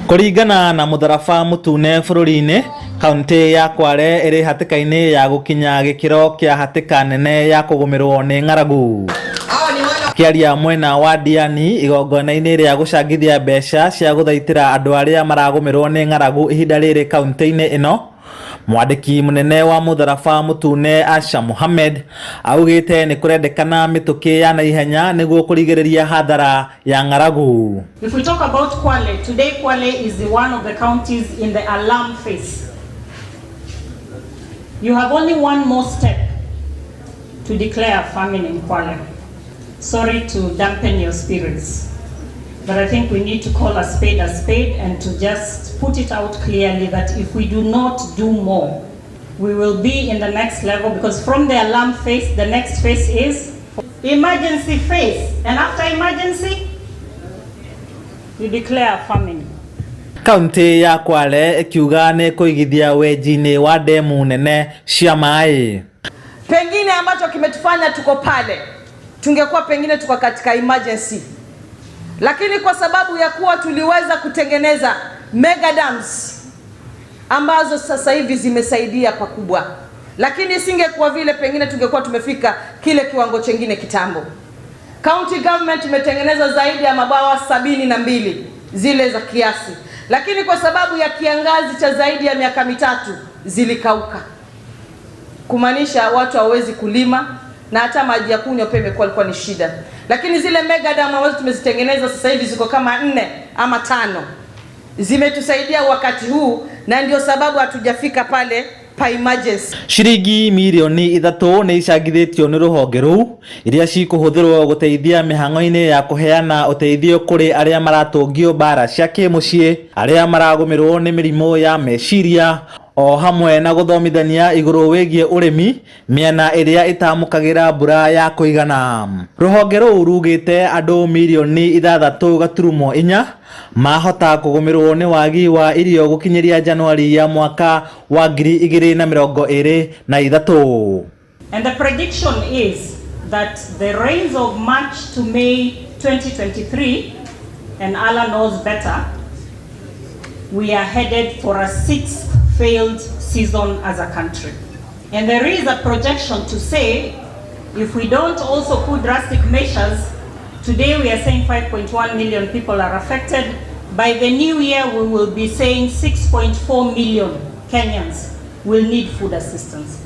Kũringana na mũtharaba mũtune bũrũri-inĩ, kaunti ya Kwale ĩrĩ hatĩka-inĩ ya gũkinya gĩkĩro kĩa hatĩka nene ya kũgũmĩrwo nĩ ng'aragu. Kĩaria mwena wa Diani igongona-inĩ rĩa gũcangithia mbeca cia gũthaitĩra andũ arĩa maragũmĩrwo nĩ ng'aragu ihinda rĩrĩ kaunti-inĩ ĩno, mwandĩki mũnene wa mũtharaba mũtune Asha Mohammed augĩte nĩ kũrendekana mĩtũkĩ ya naihenya nĩguo kũrigĩrĩria hathara ya ng'aragu. If we talk about Kwale, today Kwale is one of the counties in the alarm phase. You have only one more step to declare famine in Kwale. Sorry to dampen your spirits, but I think we need to call a spade and to just put it out clearly that if we do not do more, we will be in the next level, because from the alarm phase, the next phase is emergency phase, and after emergency, you declare famine. Kaunti ya Kwale ikiuga nĩ kũigithia wenji-inĩ wa demu nene cia maĩ. Pengine ambacho kimetufanya tuko pale, tungekuwa pengine tuko katika emergency, lakini kwa sababu ya kuwa tuliweza kutengeneza mega dams ambazo sasa hivi zimesaidia pakubwa, lakini isingekuwa vile pengine tungekuwa tumefika kile kiwango chengine kitambo. County government imetengeneza zaidi ya mabwawa 72 zile za kiasi, lakini kwa sababu ya kiangazi cha zaidi ya miaka mitatu zilikauka, kumaanisha watu hawezi kulima na hata maji ya kunywa pia ilikuwa ni shida. Lakini zile mega dam ambazo tumezitengeneza sasa hivi ziko kama 4 ama 5 zimetusaidia wakati huu, na ndio sababu hatujafika pale pa emergency. Ciringi milioni 3 nĩ icangithĩtio nĩ rũhonge rũu iria cikũhũthĩrwo gũteithia mĩhang'o-inĩ ya kũheana ũteithio kũrĩ arĩa maratũngio mbara cia kĩmũciĩ, arĩa maragũmĩrwo nĩ mĩrimũ ya meciria, o hamwe na gũthomithania igũrũ wĩgiĩ ũrĩmi mĩena ĩrĩa ĩtamũkagĩra mbura ya kũigana. Rũhonge rũu rugĩte andũ milioni 6.4 mahota kũgũmĩrwo nĩ wagi wa irio gũkinyĩria Januari ya mwaka wa 2023. And the prediction is that the rains of March to May 2023, and Allah knows better, we are headed for a 6th failed season as a country. And there is a projection to say, if we don't also put drastic measures, today we are saying 5.1 million people are affected. By the new year, we will be saying 6.4 million Kenyans will need food assistance.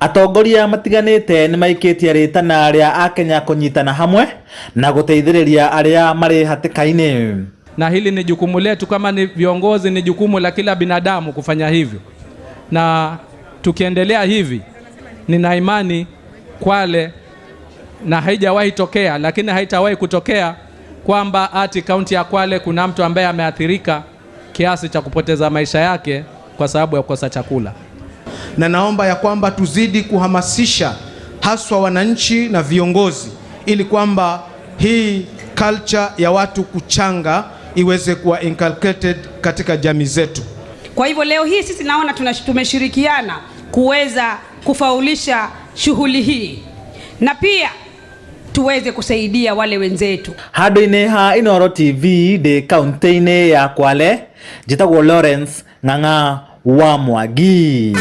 Atongoria matiganĩte nĩ maikĩtie rĩtana rĩa Akenya kũnyitana hamwe na gũteithĩrĩria arĩa marĩ hatĩka-inĩ. Na hili ni jukumu letu kama ni viongozi, ni jukumu la kila binadamu kufanya hivyo. Na tukiendelea hivi, nina imani Kwale, na haijawahi tokea, lakini haitawahi kutokea kwamba ati kaunti ya Kwale kuna mtu ambaye ameathirika kiasi cha kupoteza maisha yake kwa sababu ya kukosa chakula. Na naomba ya kwamba tuzidi kuhamasisha haswa wananchi na viongozi, ili kwamba hii culture ya watu kuchanga iweze kuwa inculcated katika jamii zetu. Kwa hivyo leo hii sisi naona tumeshirikiana kuweza kufaulisha shughuli hii, na pia tuweze kusaidia wale wenzetu. Handũ-inĩ ha Inooro TV de kaunti-inĩ ya Kwale, njĩtagwo Lawrence Ng'ang'a wa Mwangi.